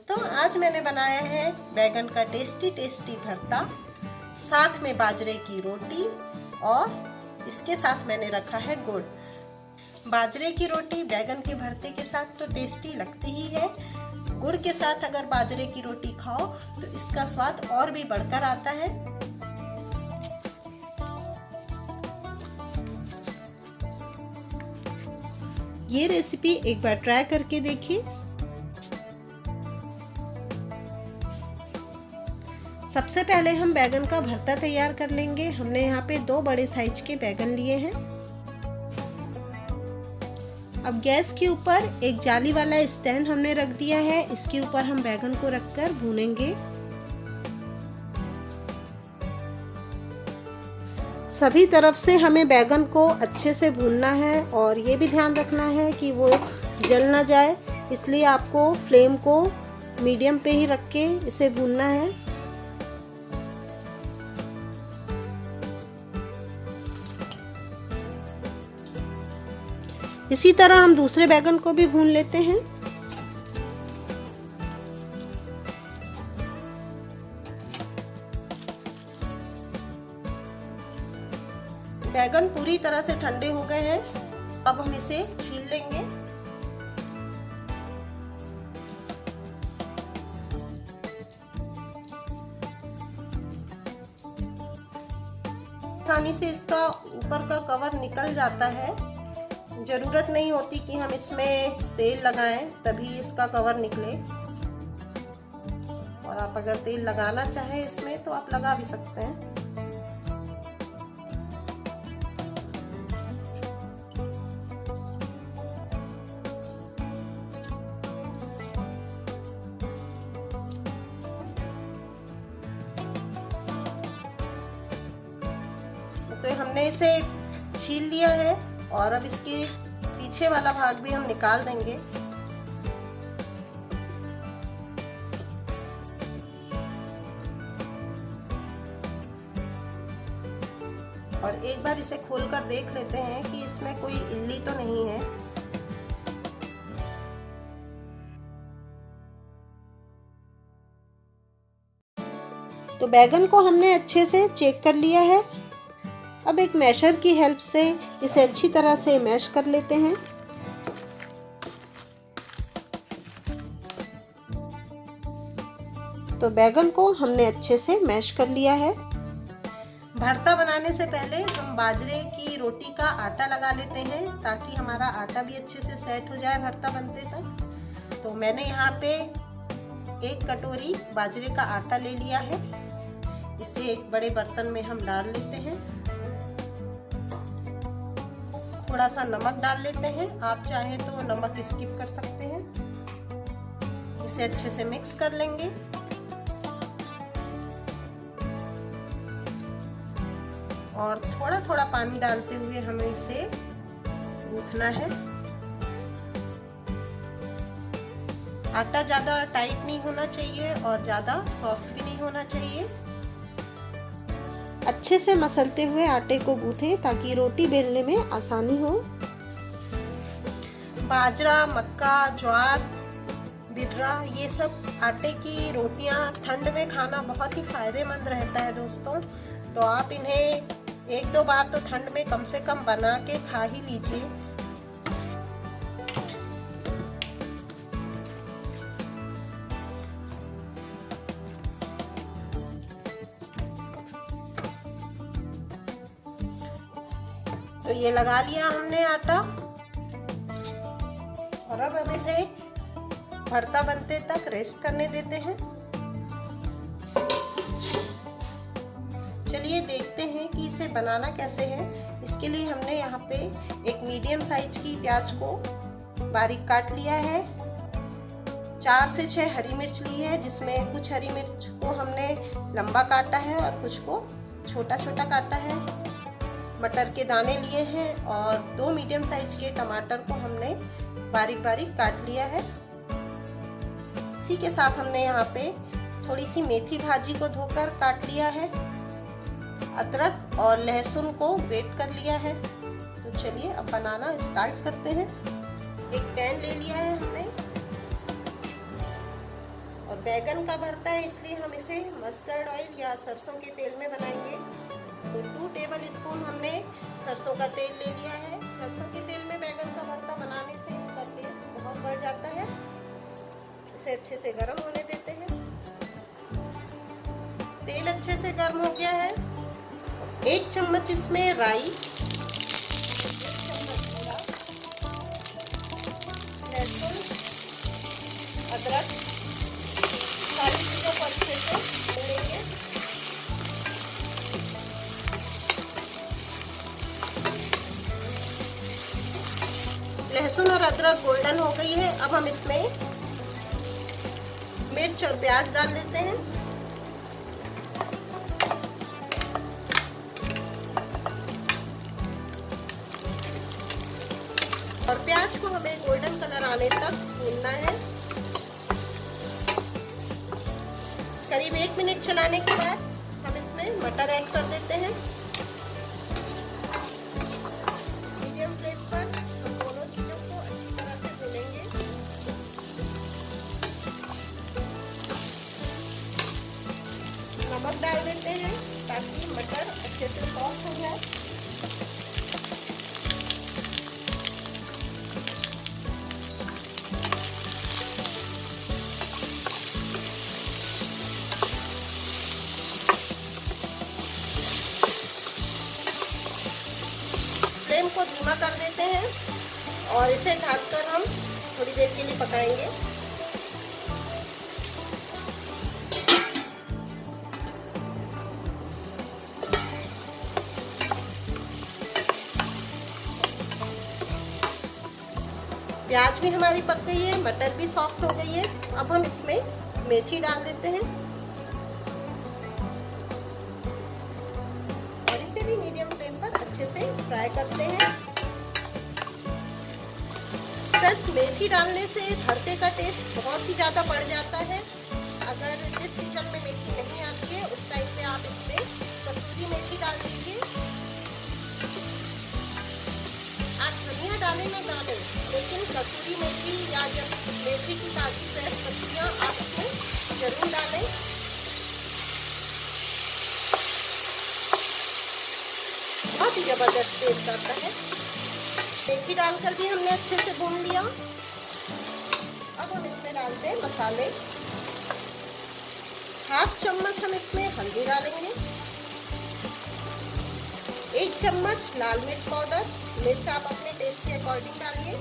दोस्तों, आज मैंने बनाया है बैगन का टेस्टी भरता, साथ में बाजरे की रोटी और इसके साथ मैंने रखा है गुड़। बाजरे की रोटी बैगन के भरते के साथ तो टेस्टी लगती ही है। गुड़ के साथ अगर बाजरे की रोटी खाओ तो इसका स्वाद और भी बढ़कर आता है। ये रेसिपी एक बार ट्राई करके देखिए। सबसे पहले हम बैगन का भरता तैयार कर लेंगे। हमने यहाँ पे 2 बड़े साइज के बैगन लिए हैं। अब गैस के ऊपर एक जाली वाला स्टैंड हमने रख दिया है। इसके ऊपर हम बैगन को रखकर भूनेंगे। सभी तरफ से हमें बैगन को अच्छे से भूनना है और ये भी ध्यान रखना है कि वो जल ना जाए, इसलिए आपको फ्लेम को मीडियम पे ही रख के इसे भूनना है। इसी तरह हम दूसरे बैगन को भी भून लेते हैं। बैगन पूरी तरह से ठंडे हो गए हैं। अब हम इसे छील लेंगे। आसानी से इसका ऊपर का कवर निकल जाता है। जरूरत नहीं होती कि हम इसमें तेल लगाएं तभी इसका कवर निकले, और आप अगर तेल लगाना चाहें इसमें तो आप लगा भी सकते हैं। तो हमने इसे छील लिया है और अब इसके पीछे वाला भाग भी हम निकाल देंगे। और एक बार इसे खोलकर देख लेते हैं कि इसमें कोई इल्ली तो नहीं है। तो बैगन को हमने अच्छे से चेक कर लिया है। अब एक मैशर की हेल्प से इसे अच्छी तरह से मैश कर लेते हैं। तो बैगन को हमने अच्छे से मैश कर लिया है। भरता बनाने से पहले हम बाजरे की रोटी का आटा लगा लेते हैं ताकि हमारा आटा भी अच्छे से सेट हो जाए भरता बनते तक। तो मैंने यहाँ पे 1 कटोरी बाजरे का आटा ले लिया है। इसे एक बड़े बर्तन में हम डाल लेते हैं। थोड़ा सा नमक डाल लेते हैं। आप चाहें तो नमक स्किप कर सकते हैं। इसे अच्छे से मिक्स कर लेंगे। और थोड़ा थोड़ा पानी डालते हुए हमें इसे गूंथना है। आटा ज्यादा टाइट नहीं होना चाहिए और ज्यादा सॉफ्ट भी नहीं होना चाहिए। अच्छे से मसलते हुए आटे को गूंथें ताकि रोटी बेलने में आसानी हो। बाजरा, मक्का, ज्वार, बिर्रा, ये सब आटे की रोटियां ठंड में खाना बहुत ही फायदेमंद रहता है दोस्तों। तो आप इन्हें 1-2 बार तो ठंड में कम से कम बना के खा ही लीजिए। तो ये लगा लिया हमने आटा और अब हम इसे भरता बनते तक रेस्ट करने देते हैं। चलिए देखते हैं कि इसे बनाना कैसे है। इसके लिए हमने यहाँ पे एक मीडियम साइज की प्याज को बारीक काट लिया है। 4 से 6 हरी मिर्च ली है, जिसमें कुछ हरी मिर्च को हमने लंबा काटा है और कुछ को छोटा छोटा काटा है। मटर के दाने लिए हैं और 2 मीडियम साइज के टमाटर को हमने बारीक बारीक काट लिया है। इसी के साथ हमने यहाँ पे थोड़ी सी मेथी भाजी को धोकर काट लिया है। अदरक और लहसुन को ग्रेट कर लिया है। तो चलिए अब बनाना स्टार्ट करते हैं। एक पैन ले लिया है हमने। बैगन का भरता है, इसलिए हम इसे मस्टर्ड ऑयल या सरसों के तेल में बनाएंगे। तो 2 टेबल स्पून हमने सरसों का तेल ले लिया है। सरसों के तेल में बैगन का भरता बनाने से इसका टेस्ट बहुत बढ़ जाता है। इसे अच्छे से गर्म होने देते हैं। तेल अच्छे से गर्म हो गया है। 1 चम्मच इसमें राई, 1 चम्मच जीरा, लहसुन, अदरक, सारी चीज़ों को अच्छे से भून लेंगे। लहसुन और अदरक गोल्डन हो गई है। अब हम इसमें मिर्च और प्याज डाल देते हैं। और प्याज को हमें गोल्डन कलर आने तक भूनना है। करीब 1 मिनट चलाने के बाद हम इसमें मटर ऐड कर देते हैं। मीडियम फ्लेम पर हम दोनों चीजों को अच्छी तरह से भूनेंगे। नमक डाल देते हैं ताकि मटर अच्छे से सॉफ्ट हो जाए। फ्लेम को धीमा कर देते हैं और इसे ढककर हम थोड़ी देर के लिए पकाएंगे। प्याज भी हमारी पक गई है, मटर भी सॉफ्ट हो गई है। अब हम इसमें मेथी डाल देते हैं और इसे भी मीडियम फ्लेम पर अच्छे से फ्राई करते हैं। बस मेथी डालने से भरते का टेस्ट बहुत ही ज़्यादा बढ़ जाता है। अगर जिस सीजन में मेथी नहीं आती है उस टाइम पे आप इसमें कसूरी मेथी डाल दीजिए। आप धनिया डालें ना डालें, लेकिन कसूरी मेथी या जब मेथी की ताज़ी फ्रेश पत्तियाँ आप इसमें जरूर डालें। बहुत ही जबरदस्त टेस्ट आता है। मेथी डालकर भी हमने अच्छे से भून लिया। अब हम इसमें डालते हैं मसाले। 1/2 चम्मच हम इसमें हल्दी डालेंगे, 1 चम्मच लाल मिर्च पाउडर, मिर्च आप अपने टेस्ट के अकॉर्डिंग डालिए,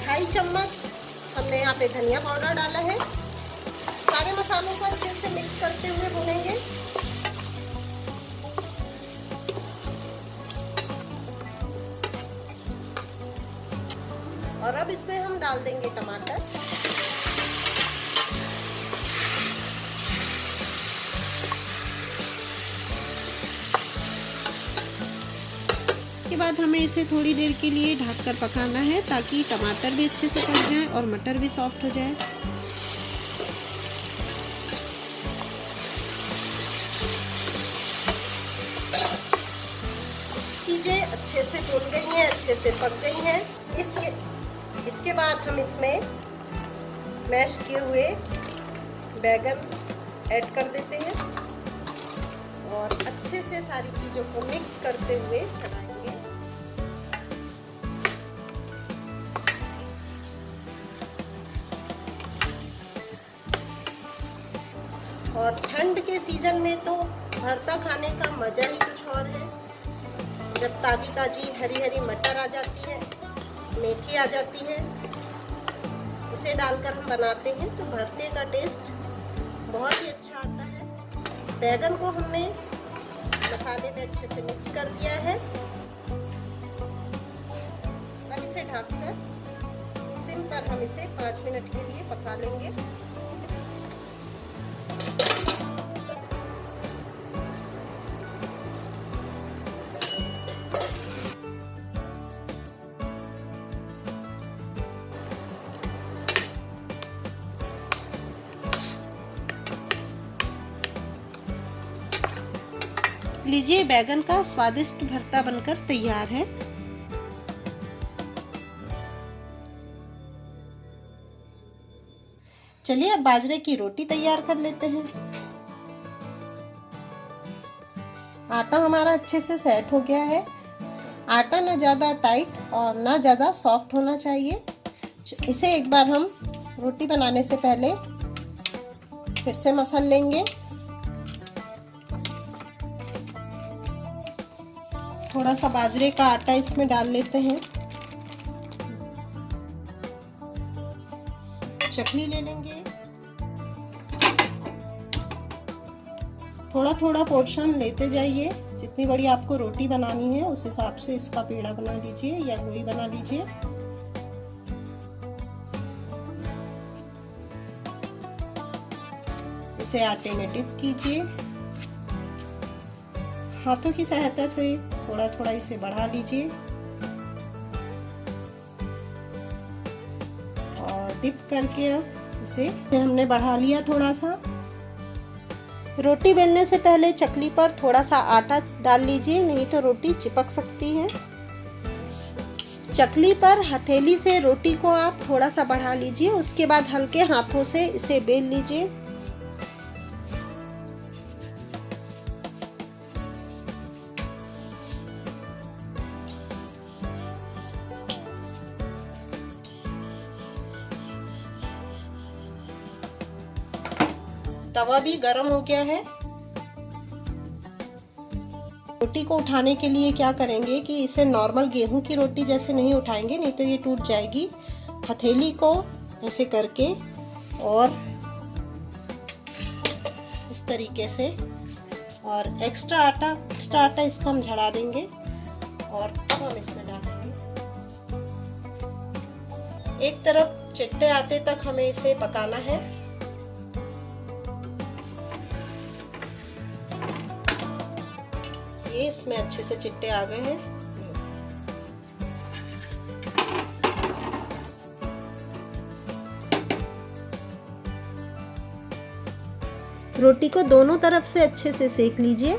2.5 चम्मच हमने यहाँ पे धनिया पाउडर डाला है। सारे मसालों को अच्छे से मिक्स करते हुए भूनेंगे। और अब इसमें हम डाल देंगे टमाटर। के बाद हमें इसे थोड़ी देर के लिए ढककर पकाना है ताकि टमाटर भी अच्छे से पक जाए और मटर भी सॉफ्ट हो जाए। चीज़ें अच्छे से भून गई हैं, अच्छे से पक गई हैं। इसके बाद हम इसमें मैश किए हुए बैगन ऐड कर देते हैं और अच्छे से सारी चीज़ों को मिक्स करते हुए चलाएंगे। और ठंड के सीजन में तो भरता खाने का मजा ही कुछ और है। जब ताजी ताजी हरी हरी मटर आ जाती है, मेथी आ जाती है, इसे डालकर हम बनाते हैं तो भरते का टेस्ट बहुत ही अच्छा आता है। बैगन को हमने मसाले में अच्छे से मिक्स कर दिया है। अब इसे ढककर सिम पर हम इसे 5 मिनट के लिए पका लेंगे। लीजिए, बैगन का स्वादिष्ट भरता बनकर तैयार है। चलिए अब बाजरे की रोटी तैयार कर लेते हैं। आटा हमारा अच्छे से सेट हो गया है। आटा ना ज़्यादा टाइट और ना ज़्यादा सॉफ्ट होना चाहिए। इसे एक बार हम रोटी बनाने से पहले फिर से मसल लेंगे। थोड़ा सा बाजरे का आटा इसमें डाल लेते हैं। चकली ले लेंगे। थोड़ा थोड़ा पोर्शन लेते जाइए। जितनी बड़ी आपको रोटी बनानी है उस हिसाब से इसका पेड़ा बना लीजिए या लोई बना लीजिए। इसे आटे में डिप कीजिए। हाथों की सहायता से थोड़ा थोड़ा इसे बढ़ा लीजिए और डिप करके अब इसे हमने बढ़ा लिया थोड़ा सा। रोटी बेलने से पहले चकली पर थोड़ा सा आटा डाल लीजिए, नहीं तो रोटी चिपक सकती है। चकली पर हथेली से रोटी को आप थोड़ा सा बढ़ा लीजिए, उसके बाद हल्के हाथों से इसे बेल लीजिए। तवा भी गर्म हो गया है। रोटी को उठाने के लिए क्या करेंगे कि इसे नॉर्मल गेहूं की रोटी जैसे नहीं उठाएंगे, नहीं तो ये टूट जाएगी। हथेली को ऐसे करके और इस तरीके से, और एक्स्ट्रा आटा इसका हम झड़ा देंगे और हम इसमें डालेंगे। एक तरफ चिट्टे आते तक हमें इसे पकाना है। ये इसमें अच्छे से चिट्टे आ गए हैं। रोटी को दोनों तरफ से अच्छे से सेक लीजिए।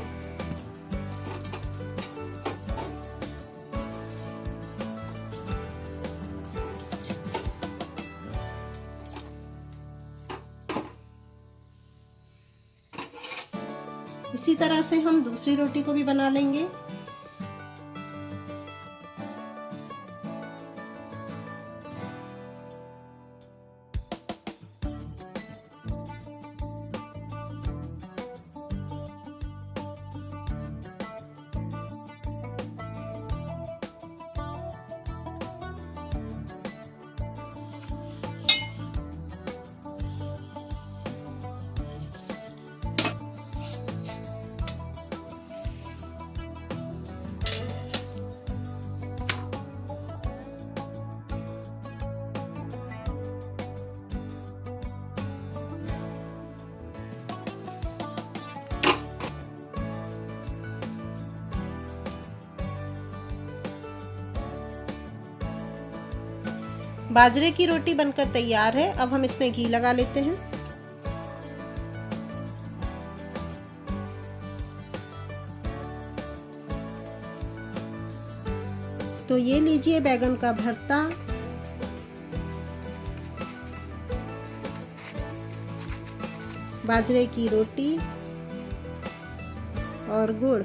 इसी तरह से हम दूसरी रोटी को भी बना लेंगे। बाजरे की रोटी बनकर तैयार है। अब हम इसमें घी लगा लेते हैं। तो ये लीजिए बैगन का भरता, बाजरे की रोटी और गुड़।